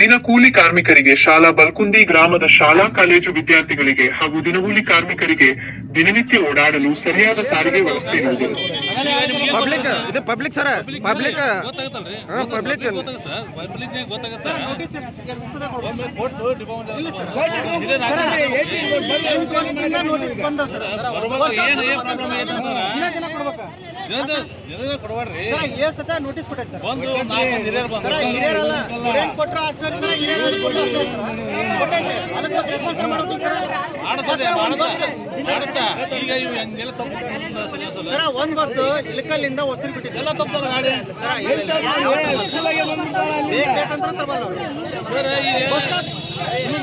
ದಿನಕೂಲಿ ಕಾರ್ಮಿಕರಿಗೆ, ಶಾಲಾ ಬಲ್ಕುಂದಿ ಗ್ರಾಮದ ಶಾಲಾ ಕಾಲೇಜು ವಿದ್ಯಾರ್ಥಿಗಳಿಗೆ ಹಾಗೂ ದಿನಗೂಲಿ ಕಾರ್ಮಿಕರಿಗೆ ದಿನನಿತ್ಯ ಓಡಾಡಲು ಸರಿಯಾದ ಸಾರಿಗೆ ವ್ಯವಸ್ಥೆ ಇರುವುದಿಲ್ಲ. ನೋಟಿಸ್ ಕೊಟ್ಟೈತೆ ಸರ್. ಒಂದ್ ಬಸ್ ಇಳಕಲ್ಲಿಂದ ಹೊಸರು ಬಿಟ್ಟಿದೆ ಎಲ್ಲ ತಪ್ಪಲ್ಲ ಗಾಡಿ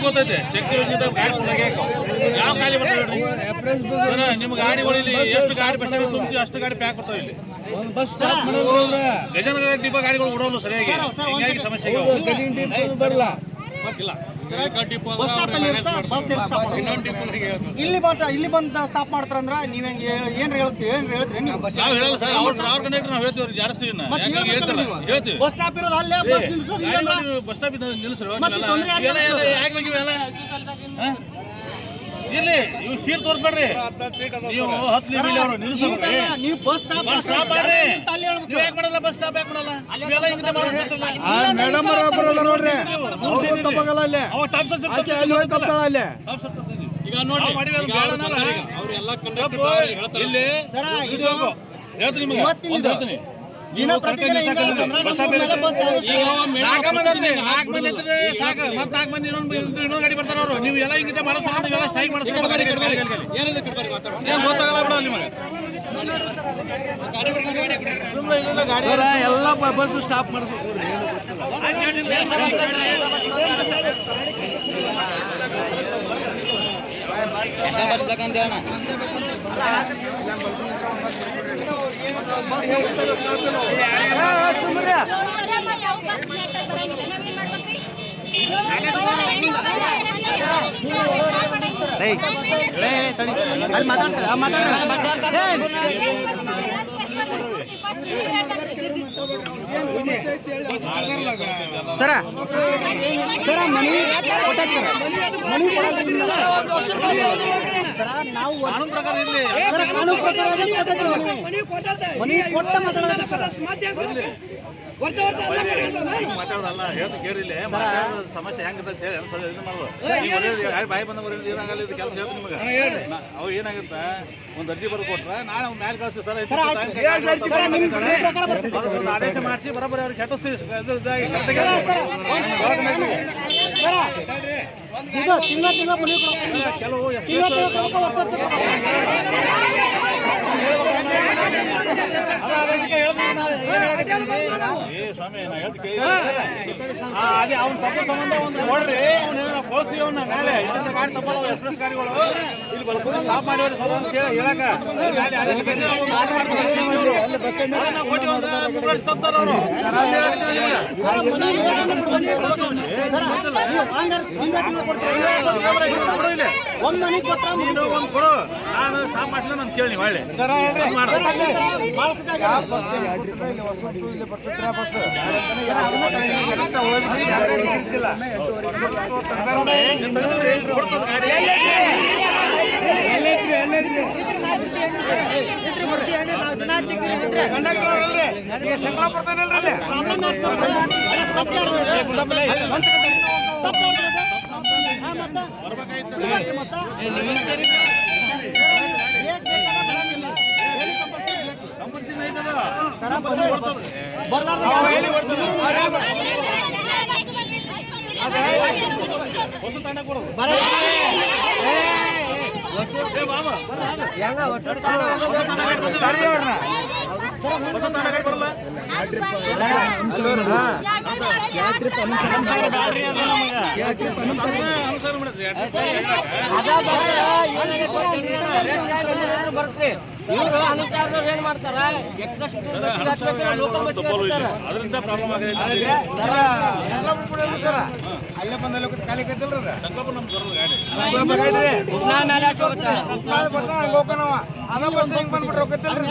ಗೊತ್ತೈತೆ ಯಾವ ಗಾಡಿ ಬರ್ತಾವೆ ನಿಮ್ ಗಾಡಿಗಳಲ್ಲಿ ಎಷ್ಟು ಗಾಡಿ ಬಸ್ ತುಂಬಿ ಅಷ್ಟು ಗಾಡಿ ಪ್ಯಾಕ್ ಬರ್ತಾವೆ ಇಲ್ಲಿ. ಗಜೇಂದ್ರ ಡಿಪೋ ಗಾಡಿಗಳು ಓಡೋಲ್ಲ ಸರಿಯಾಗಿ, ಹಿಂಗಾಗಿ ಸಮಸ್ಯೆ ಬರಲ್ಲ. ಇಲ್ಲಿ ಬಂದು ಸ್ಟಾಪ್ ಮಾಡ್ತಾರಂದ್ರ ನೀವ್ ಏನ್ ಹೇಳ್ತೀರಿ ನೀವು? ಬಸ್ ಸ್ಟಾಪ್ ಇರೋದು ಅಲ್ಲೇ ಬಸ್ ಸ್ಟಾಪ್ ನಿಲ್ಲಿಸ್ರು ಇಲ್ಲಿ ಇವ್ ಸೀಟ್ ತೋರಿಸ್ಬೇಡ್ರಿ, ನೀವು 10 ನೀವು ಬಸ್ ಸ್ಟಾಪ್ ಮಾಡ್ರಿ. ನೀವು ಯಾಕೆ ಮಾಡಲ್ಲ ಬಸ್ ಸ್ಟಾಪ್ ಯಾಕೆ ಮಾಡಲ್ಲ? ಮೇಡಮ್ ಬರಲ್ಲ ನೋಡ್ರಿ, ಈಗ ನೋಡಿ ಹೇಳ್ತೀನಿ ನಿಮಗೆ ಗಾಡಿ ಬರ್ತಾರ ಅವರು. ನೀವು ಎಲ್ಲ ಹಿಂಗಿದೆ ಮಾಡೋ ಸ್ಟ್ರೈಕ್ ಮಾಡಿಸ್ತಾರೆ, ಎಲ್ಲ ಬಸ್ ಸ್ಟಾಪ್ ಮಾಡಿಸ್ಬೇಕು. ಸರ ಸರ ಮನಿ ನಾವು ಮಾತಾಡೋದಲ್ಲ, ಹೇಳ್ತು ಕೇಳಿಲ್ಲ ಸಮಸ್ಯೆ ಹೆಂಗಿರ್ತೈತೆ ಬಾಯಿ ಬಂದ ಕೆಲಸ ಹೇಳ್ತು ನಿಮಗೆ. ಅವು ಏನಾಗುತ್ತ ಒಂದು ಅರ್ಜಿ ಬರೆದು ಕೊಟ್ರ ನಾಳೆ ಅವ್ನು ಮ್ಯಾಲೆ ಕಳಿಸ್ತೀವಿ ಸರ್, ಆದೇಶ ಮಾಡಿಸಿ ಬರೋಬ್ಬರಿ ಅವ್ರಿಗೆ ಕೆಟ್ಟಿಸ್ತೀವಿ. ಕೆಲವು ಸ್ವಾಮಿ ಅದೇ ಅವ್ನ ತಪ್ಪ ಸಂಬಂಧ ಒಂದು ನೋಡ್ರಿ, ಕಳಿಸ್ತೀವಿ ಅವ್ನ ಮೇಲೆ ಗಾಡಿ ತಪ್ಪಲ್ಲ ಎಕ್ಸ್ಪ್ರೆಸ್ ಗಾಡಿಗಳು ಇಲ್ಲಿ ಬಲ್ಕೊಂಡು ಸ್ಟಾಪ್ ಮಾಡಿವ್ರಿ ಸರ್ ಅಂತ ಹೇಳಕ ತಪ್ತಾರ ಅವರು. ಒಂದು ಕೊಡು, ನಾನು ಸ್ಟಾಪ್ ಮಾಡ್ಲಿಲ್ಲ ನಾನು ಕೇಳಿ ಒಳ್ಳೆ ಬರುತ್ತೆ. ಇವರು ಅನುಚಾರದವ್ರು ಏನ್ ಮಾಡ್ತಾರ, ಅದರಿಂದ ಪ್ರಾಬ್ಲಮ್ ಆಗಿದೆ. ಅಲ್ಲೇ ಬಂದ ಖಾಲಿ ಕೈತಿಲ್ರಿ ಅದ ಬಸ್ ಹೆಂಗ್ ಬಂದ್ಬಿಟ್ರೆ ಹೋಗತ್ತಿಲ್ರಿ.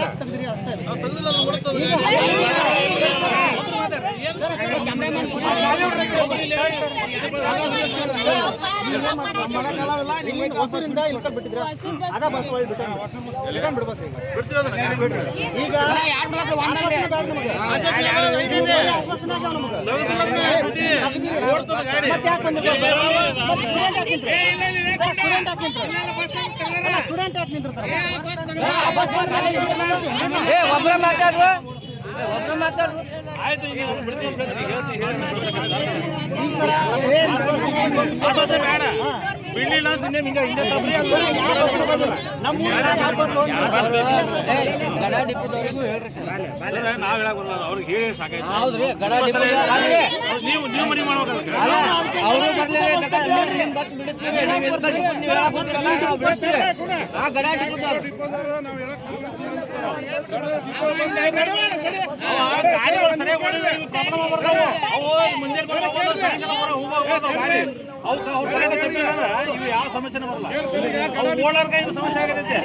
ಒಬ್ಬರೇ ಮಾತಾಡ್ರು ಒಬ್ಬರೇ ಮಾತಾಡ್ರು ಆಯ್ತು ಈಗ ಬೇಡ ಬಿಡ್ಲಿಲ್ಲ ಹಿಂದೆ ಗಡ ಡಿಪೋದವ್ರಿಗೂ ಹೇಳ್ರಿ ನಾವ್ ಹೇಳಕ್ ಬರಲ್ಲ ಅವ್ರಿಗೆ ಹೇಳಿ ಸಾಕಾಯ್ತು. ಹೌದ್ರಿ ಗಡ ಡಿಪೋ ನೀವು ಮನೆ ಮಾಡ್ಬೇಕಲ್ಲ ಅವರು ಬರ್ಲಿಲ್ಲ ಬಸ್ ಬಿಡಿಸ್ತೀವಿ ನೀವು ಹೇಳಕ್ ಬಂದಿರಲ್ಲ ನಾವು ಬಿಡ್ತೀವಿ ಆ ಗಡ ಡಿಪೋದವ್ರು ಗಾಡಿಗಳು ಸರಿಯಾಗಿ ಓಡಿಲ್ಲ ಇವು ಪ್ರಾಬ್ಲಮ್ ಬರ್ತಾವು ಅವು ಮುಂಜಾನೆ ಅವ್ರ ಕರೆಕ್ಟ್ ತಪ್ಪಿಲ್ಲ ಅಂದ್ರೆ ಇವು ಯಾವ ಸಮಸ್ಯೆನೂ ಬರಲ್ಲ ಅವು ಓಡಾರ ಕೈಯಿಂದ ಸಮಸ್ಯೆ ಆಗತೈತೆ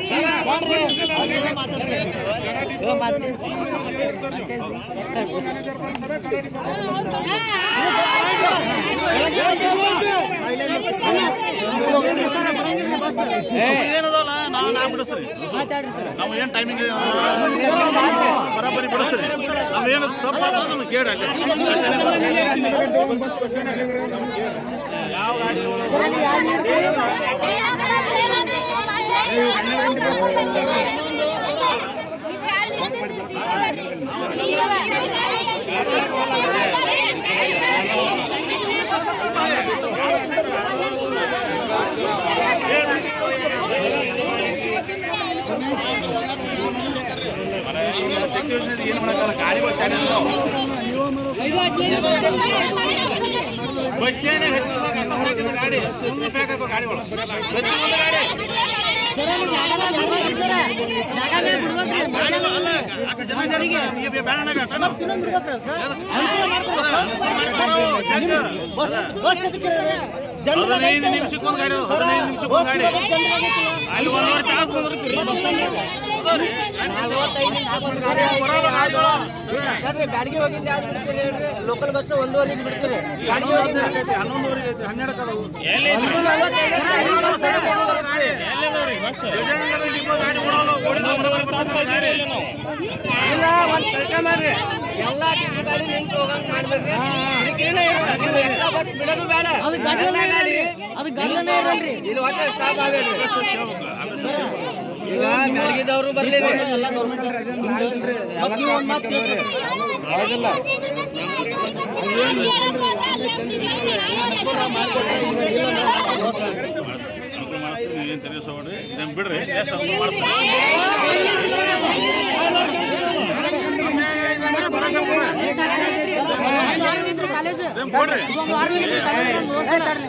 ಏನದಲ್ಲ ನಾವು ಬಿಡಿಸ್ರಿ ನಾವು ಏನು ಟೈಮಿಂಗ್ ಬರಾಬರಿ ಬಿಡಿಸ್ರಿ ನಾವು ಏನು ತಪ್ಪಾದ ನಮ್ಗೆ ಕೇಳಿ ಯಾವ ಗಾಡಿ ಏನು ಮಾಡಲ್ಲ ಗಾಡಿಗಳು ಬಸ್ ಸ್ಟ್ಯಾಂಡ್ ಗಾಡಿ ಸುಮ್ಮನೆ ಬೇಕಾಗೋ ಗಾಡಿಗಳು ಹದಿನೈದು ನಿಮಿಷಕ್ಕೊಂದು ಗಾಡಿ 15 ನಿಮಿಷಕ್ಕೊಂದು ಗಾಡಿ ಅಲ್ಲಿ 1 ತಾಸು ಬ್ಯಾಡಿಗೆ ಹೋಗಿದ್ದೆ ಲೋಕಲ್ ಬಸ್ 1:15 ಬಿಡ್ತೀರಿ 11 ಕದವು ಇಲ್ಲ ಒಂದ್ ಕೆಲಸ ಮಾಡ್ರಿ ಎಲ್ಲಾ ಗಾಡಿ ನಿಂತು ಹೋಗಂಗ್ ಮಾಡ್ಬೇಕ್ರಿ ಬಸ್ ಬಿಡೋದು ಬೇಡ ಇಲ್ಲಿ ಒಟ್ಟು ಸ್ಟಾಪ್ ಆಗೇರಿ ಈಗ ಬ್ಯಾಡಗಿದವರು ಬರ್ಲಿಲ್ಲ ಏನ್ ತಿಳಿಸೋಡ್ರಿ ಇದನ್ನ ಬಿಡ್ರಿ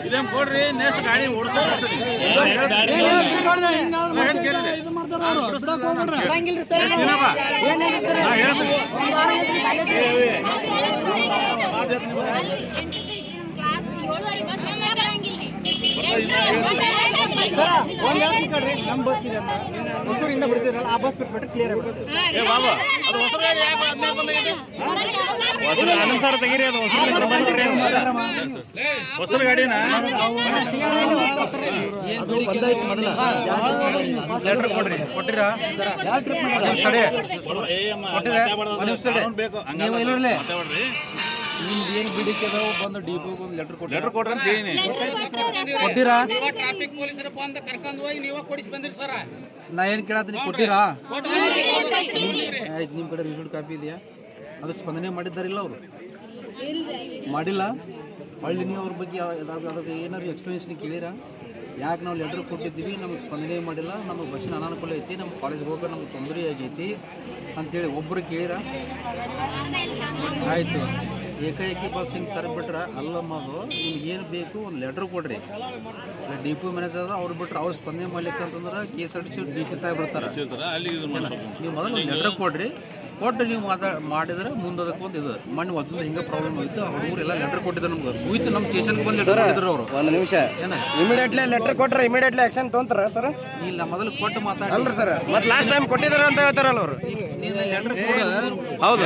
ಇದೇನ್ ಕೊಡ್ರಿ ನೆಕ್ಸ್ಟ್ ಗಾಡಿ ನಮ್ಮ ಬಸ್ ಇದೆ ಹೊಸೂರಿಂದ ಬಿಡ್ತಿರಲ್ಲ ಆ ಬಸ್ ಬಿಟ್ಬಿಟ್ರೆ ಕ್ಲಿಯರ್ ಆಗ್ಬಿಡುತ್ತೆ ಸರ್ ತೆಗೀರಿ ಅದು ಹೊಸೂರು ಗಾಡಿನ ಲೆಟರ್ ಕೊಡ್ರಿ ಕೊಟ್ಟಿರಾ ಬೇಕು ನಿಮ್ದು ಏನು ಬಿಡಿಕೆ ಅದಾವ ಬಂದು ಡಿಪೋಗೆ ಒಂದು ಲೆಟರ್ ಕೊಡ್ರಿ ಅಂತ ಹೇಳಿ ಕೊಟ್ಟಿರಾ ಟ್ರಾಫಿಕ್ ಪೊಲೀಸರು ಬಂದು ಕರ್ಕೊಂಡು ಹೋಗಿ ನೀವ ಕೊಡಿಸಿ ಬಂದಿರಿ ಸರ್ ನಾ ಏನು ಕೇಳತ್ತೀನಿ ಕೊಟ್ಟಿರಾ ಆಯ್ತು ನಿಮ್ಮ ಕಡೆ ರಿಸಲ್ಟ್ ಕಾಪಿ ಇದೆಯಾ ಅದಕ್ಕೆ ಸ್ಪಂದನೆ ಮಾಡಿದ್ದಾರಿಲ್ಲ ಅವರು ಮಾಡಿಲ್ಲ ಹೊಳ್ಳಿ ನೀವು ಅವ್ರ ಬಗ್ಗೆ ಅದಕ್ಕೆ ಏನಾದ್ರು ಎಕ್ಸ್ಪ್ಲನೇಷನ್ ಕೇಳಿರಾ ಯಾಕೆ ನಾವು ಲೆಟ್ರ್ ಕೊಟ್ಟಿದ್ದೀವಿ ನಮಗೆ ಸ್ಪಂದನೆ ಮಾಡಿಲ್ಲ ನಮಗೆ ಬಸ್ಸಿನ ಅನಾನುಕೂಲ ಐತಿ ನಮ್ಮ ಕಾಲೇಜ್ಗೆ ಹೋಗೋಕೆ ನಮ್ಗೆ ತೊಂದರೆ ಆಗೈತಿ ಅಂತೇಳಿ ಒಬ್ಬರು ಕೇಳಿರ ಆಯಿತು ಏಕಾಏಕಿ ಬಸ್ ಹಿಂಗೆ ತರಬಿಟ್ರೆ ಅಲ್ಲಮ್ಮ ಅದು ನಿಮ್ಗೆ ಏನು ಬೇಕು ಒಂದು ಲೆಟ್ರ್ ಕೊಡ್ರಿ ಡಿಪೋ ಮ್ಯಾನೇಜರ್ ಅವ್ರು ಬಿಟ್ರೆ ಅವ್ರು ಸ್ಪಂದನೆ ಮಾಡ್ಲಿಕ್ಕೆ ಅಂತಂದ್ರೆ KSRTC DC ಸಾಹೇಬ್ ಬರ್ತಾರೆ ನೀವು ಮೊದಲು ಒಂದು ಲೆಟ್ರ್ ಕೊಡ್ರಿ ಕೊಟ್ಟು ನೀವು ಮಾಡಿದ್ರೆ ಮುಂದೋದಕ್ಕೆ ಒಂದು ಇದು ಮಣ್ಣು ಒತ್ತದ ಹಿಂಗೆ ಪ್ರಾಬ್ಲಮ್ ಆಗಿತ್ತು ಹುಡುಗರೆಲ್ಲ ಲೆಟರ್ ಕೊಟ್ಟಿದ್ರು ನಮ್ಗೆ ಹೋಯ್ತು ನಮ್ಮ ಸ್ಟೇಷನ್ಗೆ ಬಂದು ಲೆಟರ್ ಕೊಟ್ಟಿದ್ರು ಅವರು ಒಂದು ನಿಮಿಷ ಇಮಿಡಿಯೇಟ್ಲಿ ಲೆಟರ್ ಕೊಟ್ರೆ ಇಮಿಡಿಯೇಟ್ಲಿ ಆಕ್ಷನ್ ತೊಗೊಂತಾರ ಸರ್ ಇಲ್ಲ ಮೊದಲು ಕೊಟ್ಟು ಮಾತಾಡಿ ಅಲ್ರಿ ಸರ್ ಮತ್ತೆ ಲಾಸ್ಟ್ ಟೈಮ್ ಕೊಟ್ಟಿದ್ದಾರೆ ಅಂತ ಹೇಳ್ತಾರಲ್ಲ ಅವರು ನೀನು ಲೆಟರ್ ಕೊಡು ಹೌದು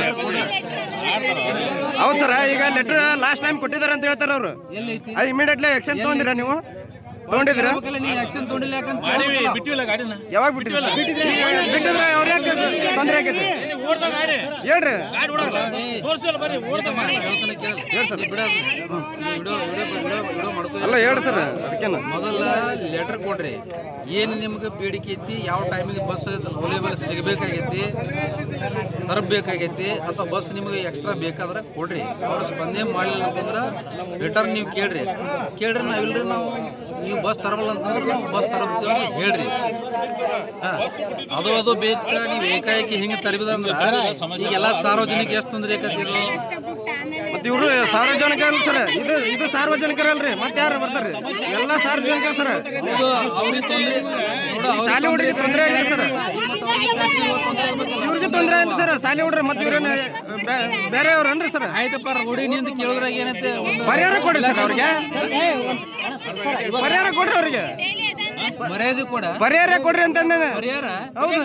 ಹೌದು ಸರ್, ಈಗ ಲೆಟರ್ ಲಾಸ್ಟ್ ಟೈಮ್ ಕೊಟ್ಟಿದ್ದಾರೆ ಅಂತ ಹೇಳ್ತಾರೆ ಅವರು. ಎಲ್ಲೈತಿ ಅದು ಇಮಿಡಿಯೇಟ್ಲಿ ಆಕ್ಷನ್ ತಗೊಂಡಿರಾ ನೀವು? ತಗೊಂಡಿದ್ದೀರಾ? ನೀ ಆಕ್ಷನ್ ತೊಗೊಂಡಿಲ್ಲ ಯಾಕಂತ ಯಾವಾಗ ಬಿಟ್ಟಿದ್ರೆ ಸರ್? ಬಿಟ್ಟಿದ್ರೆ ಅವ್ರು ಯಾಕೆ ತೊಂದರೆ ಆಗೈತೆ ಹೇಳ್ರಿ. ಅಲ್ಲ ಹೇಳ್ರಿ ಸರ್, ಅದಕ್ಕೇನು ಮೊದಲ ಲೆಟರ್ ಕೊಡ್ರಿ, ಏನು ನಿಮ್ಗೆ ಬೇಡಿಕೆ ಐತಿ, ಯಾವ ಟೈಮಿಗೆ ಬಸ್ ಅವೈಲೇಬಲ್ ಸಿಗಬೇಕಾಗೈತಿ, ತರಬೇಕಾಗೈತಿ, ಅಥವಾ ಬಸ್ ನಿಮಗೆ ಎಕ್ಸ್ಟ್ರಾ ಬೇಕಾದ್ರೆ ಕೊಡ್ರಿ. ಅವ್ರು ಸ್ಪಂದನೆ ಮಾಡಲಿಲ್ಲ ಅಂತಂದ್ರೆ ರಿಟರ್ನ್ ನೀವು ಕೇಳ್ರಿ. ನಾವಿಲ್ರಿ ನಾವು ನೀವು ಬಸ್ ತರಬಲ್ಲ ಅಂತಂದ್ರೆ ನಾವು ಬಸ್ ತರಬ್ತೀವಿ ಹೇಳ್ರಿ. ಅದು ಬೇಕಾ ನೀವು ಏಕಾಏಕಿ ಹಿಂಗೆ ತರಬಿದಂದ್ರೆ ಈಗೆಲ್ಲ ಸಾರ್ವಜನಿಕ ಎಷ್ಟು ತೊಂದರೆ ಆಕತ್ತಿದ್ರು. ಮತ್ತೆ ಇವರು ಸಾರ್ವಜನಿಕ ಅಲ್ಲ ಸರ್, ಇದು ಸಾರ್ವಜನಿಕರಲ್ರಿ, ಮತ್ತೆ ಯಾರು ಬರ್ತಾರೆ? ಎಲ್ಲ ಸಾರ್ವಜನಿಕರ ಸರ್. ಶಾಲೆ ಹುಡುಗರಿಗೆ ತೊಂದರೆ ಆಗಿದೆ ಸರ್, ಇವ್ರಿಗೆ ತೊಂದರೆ ಆಗಿದೆ ಸರ್. ಶಾಲೆ ಹುಡುಗ್ರೆ ಮತ್ತೆ ಇವ್ರೇನು ಬೇರೆಯವ್ರನ್ರಿ ಸರ್? ಆಯ್ತಪ್ಪ, ರೋಡಿ ನಿಂದ ಕೇಳಿದ್ರಾಗ ಏನೈತೆ ಪರಿಹಾರ ಕೊಡ್ರಿ ಸರ್ ಅವ್ರಿಗೆ, ಪರಿಹಾರ ಕೊಡ್ರಿ ಅವ್ರಿಗೆ, ಮರ್ಯಾದೆ ಕೊಡ, ಪರಿಹಾರ ಕೊಡ್ರಿ ಅಂತಂದ. ಪರಿಹಾರ ಹೌದು,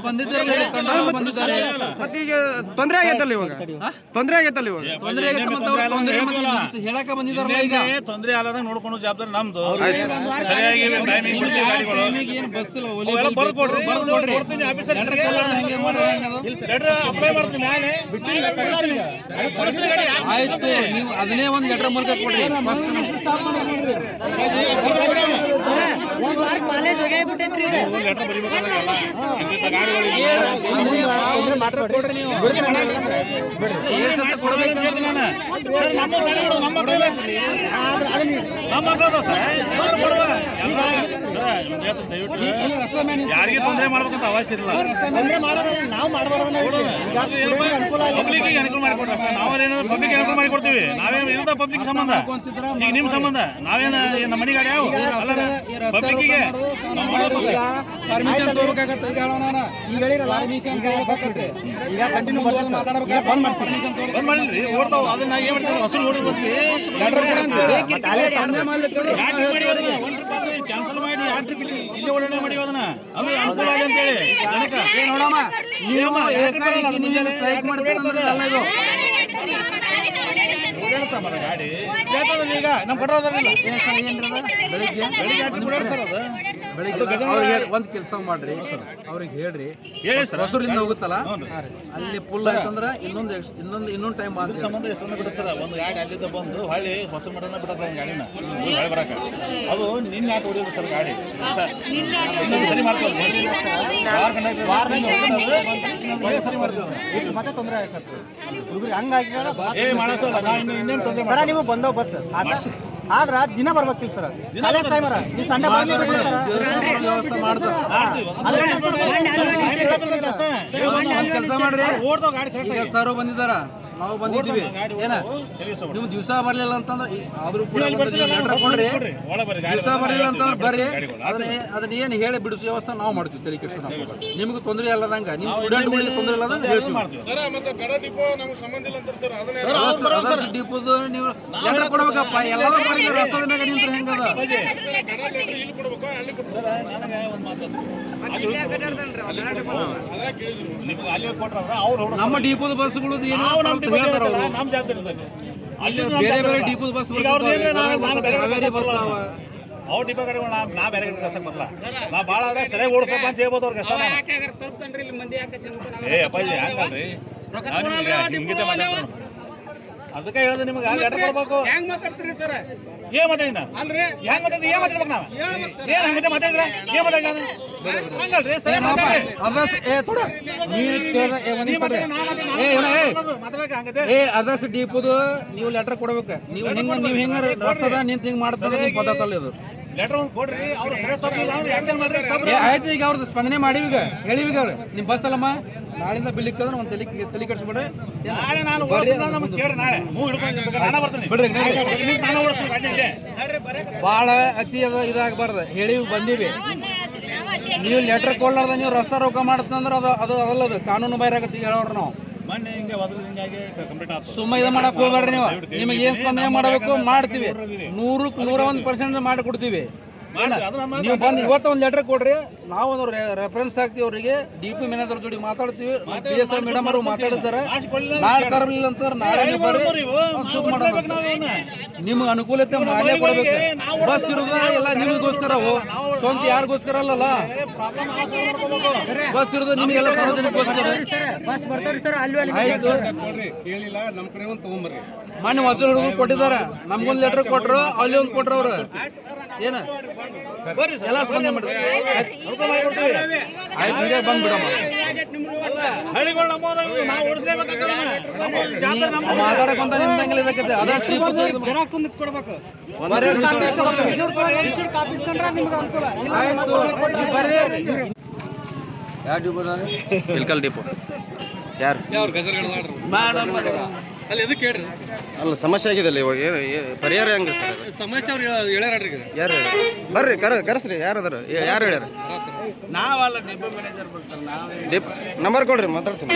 ಬಂದಿದ್ದಾರೆ. ಮತ್ತೆ ಈಗ ತೊಂದರೆ ಆಗೈತಲ್ಲ, ಇವಾಗ ತೊಂದರೆ ಆಗೈತಲ್ಲ, ಇವಾಗ ತೊಂದರೆ ಹೇಳಕ ಬಂದಿದಾರಲ್ಲ. ಈಗ ತೊಂದರೆ ಆಗದ ನೋಡ್ಕೊಂಡು ಜವಾಬ್ದಾರಿ ನಮ್ದು. ಸರಿಯಾಗಿ ಏನ್ ಬಸ್ ಆಯ್ತು, ನೀವು ಅದನ್ನೇ ಒಂದ್ ಲೆಟರ್ ಮೂಲಕ ಕೊಡ್ರಿ. ಕೊಡ್ರಿ ನೀವು ಯಾರಿಗೆ ತೊಂದರೆ ಮಾಡ್ಬೇಕಂತ ಅವಶ್ಯ ಇಲ್ಲ. ಪಬ್ಲಿಕ್ ಅನುಕೂಲ ಮಾಡಿಕೊಡ್ರಿ. ನಾವೇನು ಪಬ್ಲಿಕ್ ಅನುಕೂಲ ಮಾಡಿಕೊಡ್ತೀವಿ. ನಾವೇನು ಇರೋದ ಪಬ್ಲಿಕ್ ಸಂಬಂಧ, ಈಗ ನಿಮ್ ಸಂಬಂಧ. ನಾವೇನು ನಮ್ಮ ಮನೆ ಗಾಡಿ ಯಾವ ಅಲ್ಲ ಪಬ್ಲಿಕ್ಕಿಗೆ ಪರ್ಮಿಷನ್ ತಗೋಬೇಕಾಗತ್ತೆ. ಬಂದ್ ಮಾಡಿಲ್ರಿ, ಓಡ್ತಾವ. ಅದನ್ನ ಏನ್ ಮಾಡ್ತೀವಿ, ಹಸರು ಓಡಿದ್ವಿ ಕ್ಯಾನ್ಸಲ್ ಮಾಡಿ ಇಲ್ಲಿ ಓಡಾಟ ಮಾಡಿ ಅದನ್ನ ಅದು ಅನುಕೂಲ ಆಗಿ ಅಂತೇಳಿ ಜನಕ್ಕೆ ನೋಡಮ್ಮ, ನೀವು ಏಕಾಏಕಿ ನೀವೇನು ಸ್ಟ್ರೈಕ್ ಮಾಡ್ತೀರಂದ್ರೆ ಅಲ್ಲ ಇದು. ಗಾಡಿ ಈಗ ನಮ್ ಬೆಳಿಗ್ಗೆ ಒಂದ್ ಕೆಲಸ ಮಾಡ್ರಿ, ಅವ್ರಿಗೆ ಹೇಳ್ರಿ, ಹೊಸೂರಿಂದ ಹೋಗುತ್ತಲ್ಲ ಅಲ್ಲಿ ಫುಲ್ ಆಯ್ತಂದ್ರ ಇನ್ನೊಂದು ಟೈಮ್ ಸಂಬಂಧ ಎಷ್ಟು ಬಿಡ ಸರ್. ಒಂದು ಗಾಡಿ ಅಲ್ಲಿಂದ ಬಂದು ಹೊಳ್ಳಿ ಹೊಸ ಮಠನ ಬಿಡತ್ತ ಗಾಡಿನ ಹೊಳೆ ಬರಕ. ಅದು ನಿನ್ನ ಯಾಕೆ ಹೊಡಿಯೋದು ಸರ್ ಗಾಡಿ ಸರಿ ಮಾಡ್ತೀವಿ, ಸರಿ ಮಾಡ್ತೀವಿ. ಮತ್ತೆ ತೊಂದರೆ ಆಗತ್ತೆ ಹುಡುಗರಿಗೆ. ಹಂಗಾಗಿ ಏ ಮಾಡಸಲ್ಲ, ಇನ್ನೇನು ತೊಂದರೆ ಸರ ನೀವು ಬಂದೋ ಬಸ್ ಆದ್ರ ದಿನ ಬರ್ಬೇಕಿಲ್ಲ ಸರ್. ಕಾಲೇಜ್ ಟೈಮರ ನೀವು ಸಂಡೆ ವ್ಯವಸ್ಥೆ ಮಾಡ್ತಾರೆ. ಕೆಲಸ ಮಾಡ್ರಿ, ಈಗ ಸರ್ ಬಂದಿದ್ದಾರ, ನಾವು ಬಂದಿದ್ದೀವಿ. ಏನ ನೀವು ದಿವಸ ಬರ್ಲಿಲ್ಲ ಅಂತಂದ್ರೆ ಆದ್ರೂ ಕೂಡ ಲೆಟರ್ ಕೊಡ್ರಿ. ದಿವಸ ಬರ್ಲಿಲ್ಲ ಅಂತಂದ್ರೆ ಬರ್ರಿ, ಅದನ್ನ ಏನು ಹೇಳಿ ಬಿಡಿಸೋ ವ್ಯವಸ್ಥೆ ನಾವು ಮಾಡ್ತೀವಿ. ತಲೆ ಕೆಡಿಸೋಣ, ನಿಮ್ಗೆ ತೊಂದರೆ ಇಲ್ಲದಂಗ, ನಿಮ್ಮ ಸ್ಟೂಡೆಂಟ್ಗಳಿಗೆ ತೊಂದರೆ ಇಲ್ಲದಂಗ ಹೇಳ್ತೀವಿ. ಅದರ್ಸ್ ಡಿಪೋದು ನೀವು ಲೆಟರ್ ಕೊಡ್ಬೇಕಪ್ಪ. ಎಲ್ಲರೂ ಬರೀ ರಸ್ತದ ಮ್ಯಾಗ ನಿಂತ್ರೆ ಹೆಂಗದ? ನಮ್ಮ ಡಿಪೋದ ಬಸ್ಗಳು ಏನು ಹೇಳ್ತಾರ ಅವರು. ಬೇರೆ ಬೇರೆ ಡಿಪೋದ ಬಸ್ ಬರ್ತಾವ. ಅವ್ರ ಡಿಪೋ ಗಾಡಿಗಳು ನಾ ಬೇರೆ ಕಳ್ಸಕ್ ಬರಲ್ಲ. ನಾ ಭಾಳ ಸರಿಯಾಗಿ ಓಡಿಸಪ್ಪ ಅಂತ ಹೇಳ್ಬೋದು ಅವ್ರಿಗೆ. ಏ ಅಪ್ಪಾಜಿ ಹಂಗಲ್ರಿ, ಹಿಂಗಿತ ಮಾತಾಡ್ತಾರೆ. ಅದಕ್ಕೆ ಹೇಳಿದೆ ನಿಮ್ಗೆ ಲೆಟರ್ ಕೊಡ್ಬೇಕು. ಹೆಂಗ್ ಮಾತಾಡ್ತೀರಿ ಸರ್? ಏನ್ ಮಾತಾಡಿನ ಅಲ್ರಿ? ಹೆಂಗ್ ಮಾತಾಡ್ತೀವಿ? ಏನ್ ಮಾತಾಡ್ಬೇಕು ನಾವು? ಏನ್ ಹಂಗತೆ ಮಾತಾಡಿದ್ರ? ಏನ್ ಮಾತಾಡಿನ ಹಂಗಲ್ರಿ? ಸರಿ ಮಾತಾಡಿ. ಅದರ್ಸ್ ಡಿಪೋದು ನೀವು ಲೆಟರ್ ಕೊಡ್ಬೇಕು. ನೀವು ಹೆಂಗ ರಸ್ತದ ನಿಂತ ಹಿಂಗ್ ಮಾಡ್ತಾರೆ ನಿಮ್ ಪದ್ಧತಿ ಅಲ್ಲ ಇದು. ಲೆಟರ್ ಒಂದು ಕೊಡ್ರಿ, ಅವ್ರು ಸರಿಯಾಗಿ ತಪ್ಪಿಲ್ಲ ಅಂದ್ರೆ ಆಕ್ಷನ್ ಮಾಡ್ರಿ. ಆಯ್ತು, ಈಗ ಅವ್ರದ್ದು ಸ್ಪಂದನೆ ಮಾಡಿವೀಗ, ಹೇಳಿವೀಗ ಅವ್ರು ನಿಮ್ ಬಸ್ ಅಲ್ಲಮ್ಮ ನಾಳಿಂದ ಬಿಲ್ಲಿಕ್ಕೆ ಒಂದು ತಲೆ ಕಟ್ಸ್ಬಿಡ್ರಿ. ನಾಳೆ ನಾನು ನಮ್ಗೆ ಕೇಳ್ರಿ, ನಾಳೆ ಮೂವ್ ಹಿಡ್ಕೊಂಡು ನಾನು ಬರ್ತೀನಿ ಬಿಡ್ರಿ. ನಾನು ಓಡಿಸ್ತೀನಿ. ಭಾಳ ಅತಿ ಇದಾಗಬಾರ್ದು. ಹೇಳಿವಿ ಬಂದೀವಿ, ನೀವು ಲೆಟರ್ ಕೊಡ್ಲಾರ್ದ ನೀವು ರಸ್ತಾ ರೋಕ ಮಾಡತ್ತಂದ್ರೆ ಅದು ಅದಲ್ಲದು ಕಾನೂನು ಬಾಹಿರ ಆಗತ್ತೆ. ಈಗ ಹೇಳೋರು ನಾವು ಮೊನ್ನೆ ಹಿಂಗೆ ಹಿಂಗಾಗಿ ಕಂಪ್ಲೀಟ್ ಆಯ್ತು. ಸುಮ್ಮ ಇದು ಮಾಡಕ್ ಹೋಗ್ಬೇಡ್ರಿ. ನೀವು ನಿಮಗೆ ಏನ್ ಸ್ಪಂದನೆ ಮಾಡಬೇಕು ಮಾಡ್ತೀವಿ. 100% ಮಾಡಿಕೊಡ್ತೀವಿ. ನೀವು ಬಂದು ಇವತ್ತು ಒಂದು ಲೆಟರ್ ಕೊಡ್ರಿ, ನಾವು ಒಂದು ರೆಫರೆನ್ಸ್ ಹಾಕ್ತೀವಿ ಅವರಿಗೆ. DP ಮ್ಯಾನೇಜರ್ ಜೋಡಿ ಮಾತಾಡ್ತೀವಿ, PSI ಮೇಡಮ್ ಅವರು ಮಾತಾಡಿದ್ದಾರೆ. ನಾಳೆ ತರಲಿಲ್ಲ ಅಂತಂದ್ರೆ ನಾಳೆ ನೀವು ಬರ್ರಿ, ಶುರು ಮಾಡೋಣ. ನಿಮ್ಗೆ ಅನುಕೂಲತೆ ಮಾಡಲೇ ಕೊಡ್ಬೇಕು. ಬಸ್ ಇರೋದ ಎಲ್ಲ ನಿಮಗೋಸ್ಕರ, ಸ್ವಂತ ಯಾರಿಗೋಸ್ಕರ ಅಲ್ಲಲ್ಲ. ಬಸ್ ಇರೋದು ನಿಮಗೆಲ್ಲ ಸಾರ್ವಜನಿಕಗೋಸ್ಕರ. ಆಯ್ತು, ಮೊನ್ನೆ ವಜ್ರ ಹುಡುಗರು ಕೊಟ್ಟಿದ್ದಾರೆ, ನಮ್ಗೊಂದು ಲೆಟರ್ ಕೊಟ್ರು, ಅಲ್ಲಿ ಒಂದು ಕೊಟ್ರು ಅವ್ರು. ಏನ ಎಲ್ಲ ಸ್ಪಂದನೆ ಮಾಡಿದ್ರು. ಆಯ್ತು, ಇದೇ ಬಂದ್ಬಿಡಮ್ಮ. ಮಾತಾಡಕ್ಕಂತ ನಿಮ್ದಂಗೆಲ್ಲ ಇದಕ್ಕೆ ಅದಷ್ಟು ಇಲ್ಕಲ್ ಡಿಪೋ ಯಾರು ಅಲ್ಲಿ ಎದಕ್ಕೆ ಕೇಳ್ರಿ? ಅಲ್ಲ ಸಮಸ್ಯೆ ಆಗಿದೆ ಅಲ್ಲ ಇವಾಗ. ಪರಿಹಾರ ಹೆಂಗೆ ಸಮಸ್ಯೆ ಅವ್ರು ಹೇಳ್ಯಾರ್ರಿ. ಯಾರು ಬರ್ರಿ ಕರೆಸ್ರಿ. ಯಾರು ಅದಾರ? ಯಾರು ಹೇಳ್ಯಾರ? ನಾವಲ್ಲ, ಡಿಪೋ ಮ್ಯಾನೇಜರ್ ಬರ್ತಾರೆ. ನಾವೇ ಡಿಪ್ ನಂಬರ್ ಕೊಡ್ರಿ, ಮಾತಾಡ್ತೀನಿ.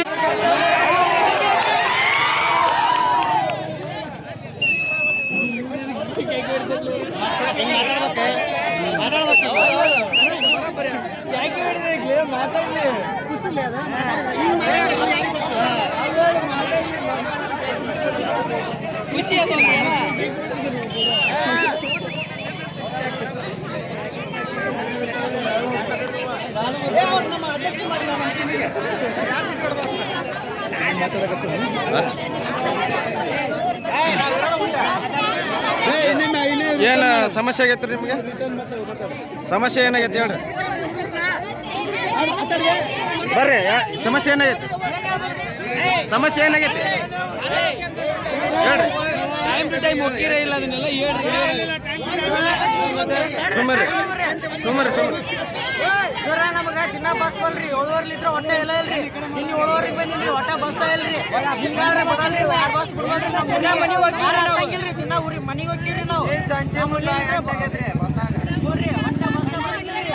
ಏನು ಸಮಸ್ಯೆ ಆಗೈತೆ ರೀ ನಿಮಗೆ? ಸಮಸ್ಯೆ ಏನಾಗೈತೆ ಹೇಳ್ರಿ. ಬರ್ರಿ, ಸಮಸ್ಯೆ ಏನಾಗೈತೆ? ಸಮಸ್ಯೆ ಏನಾಗೈತೆ ಹೇಳ್ರಿ. ಟೈಮ್ ಟು ಟೈಮ್ ಹೋಗಿರೇ ಇಲ್ಲ, ಅದನ್ನೆಲ್ಲ ಹೇಳ್ರಿ. ಸುಮ್ಮನೆ ಸರ ನಮಗೆ ದಿನ ಬಸ್ ಬಲ್ರಿ 7:30 ಇದ್ರೆ ಹೊಟ್ಟೆ ಎಲ್ಲ ಇಲ್ರಿ. ಇಲ್ಲಿ 7:30 ಬಂದಿನಿ, ಹೊಟ್ಟೆ ಬಸ್ ಇಲ್ರಿ. ಹಿಂಗಾದ್ರೆ ಬರಲ್ರಿ, 2 ಬಸ್ ಬಿಡ್ಬೇಕ್ರಿ. ನಾವು ಮನೆ ಹೋಗಿಲ್ರಿ, ದಿನ ಊರಿಗೆ ಮನೆಗೆ ಹೋಗಿರಿ ನಾವು. ಸಂಜೆ ಮುಂದೆ ಗಂಟೆಗೆದ್ರಿ ಬಂದಾಗ ನೋಡ್ರಿ, ಹೊಟ್ಟೆ ಬಸ್ ಬರಂಗಿಲ್ರಿ.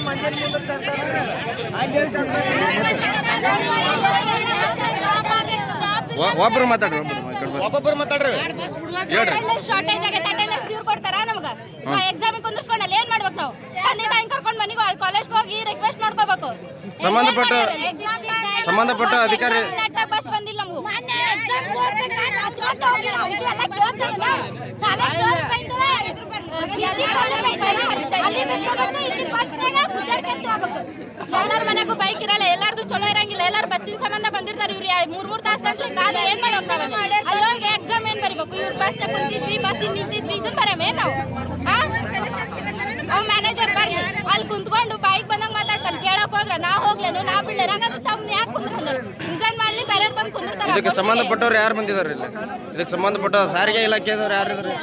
ಮಂಜನ್ ಮುಂದೆ ತರ್ತಾರೆ, ಒಬ್ರು ಮಾತಾಡ್ರಿ. ಒಬ್ಬೊಬ್ರು ಮಾತಾಡ್ರಿ ಹೇಳ್ರಿ. ಶಾರ್ಟೇಜ್ ಆಗೈತೆ, ಅಟೆಂಡೆನ್ಸ್ ಇವ್ರು ಕೊಡ್ತಾರ ನಮ್ಗೆ. ಎಕ್ಸಾಮ್ ಕುಂದಿರ್ಸ್ಕೊಂಡಲ್ಲ ಏನ್ ಮಾಡ್ಬೇಕು ನಾವು? ತಂದೆ ತಾಯಿ ಕರ್ಕೊಂಡು ಮನೆಗೆ ಕಾಲೇಜ್ಗೆ ಹೋಗಿ ರಿಕ್ವೆಸ್ಟ್ ಮಾಡ್ಕೋಬೇಕು. ಸಂಬಂಧಪಟ್ಟ ಅಧಿಕಾರಿ ಬಸ್ ಬಂದಿಲ್ಲ ನಮಗೂ. ಎಲ್ಲಾರ ಮನೆಗೂ ಬೈಕ್ ಇರಲ್ಲ, ಎಲ್ಲಾರ್ದು ಚಲೋ ಇರಂಗಿಲ್ಲ. ಎಲ್ಲಾರು ಬಸ್ಸಿನ ಸಂಬಂಧ ಬಂದಿರ್ತಾರೆ. ಇವ್ರು 3 ತಾಸು ಗಂಟ್ಲೆ ಕಾಲ ಏನ್ ಮಾಡಿ ಹೋಗ್ತಾವೆ? ಅಲ್ಲೋಗಿ ಎಕ್ಸಾಮ್ ಏನ್ ಬರಿಬೇಕು? ಇವ್ರು ಬಸ್ ಕುಂತಿದ್ವಿ, ಬಸ್ ನಿಂತಿದ್ವಿ, ಇದನ್ನ ಬರಮೇ ನಾವು? ಅವ್ ಮ್ಯಾನೇಜರ್ ಬರ್ಲಿ, ಅಲ್ಲಿ ಕುಂತ್ಕೊಂಡು ಬೈಕ್ ಬಂದಂಗ್ ಮಾತಾಡ್ತಾನೆ. ಕೇಳಕ್ ಹೋದ್ರ ನಾ ಹೋಗ್ಲೇನು, ನಾ ಬಿಡ್ಲೇನು? ಹಂಗಂದ್ರೆ ತಮ್ಮ ಯಾಕೆ ಕುಂದ್ರಂದ್ರು? ರಿಸೈನ್ ಮಾಡ್ಲಿ, ಬೇರೆ ಬಂದು ಕುಂದಿರ್ತಾರ. ಇದಕ್ಕೆ ಸಂಬಂಧಪಟ್ಟವ್ರು ಯಾರು ಬಂದಿದ್ದಾರೆ ಇಲ್ಲಿ? ಇದಕ್ಕೆ ಸಂಬಂಧಪಟ್ಟ ಸಾರಿಗೆ ಇಲಾಖೆದವ್ರು ಯಾರು ಇದ್ದಾರೆ?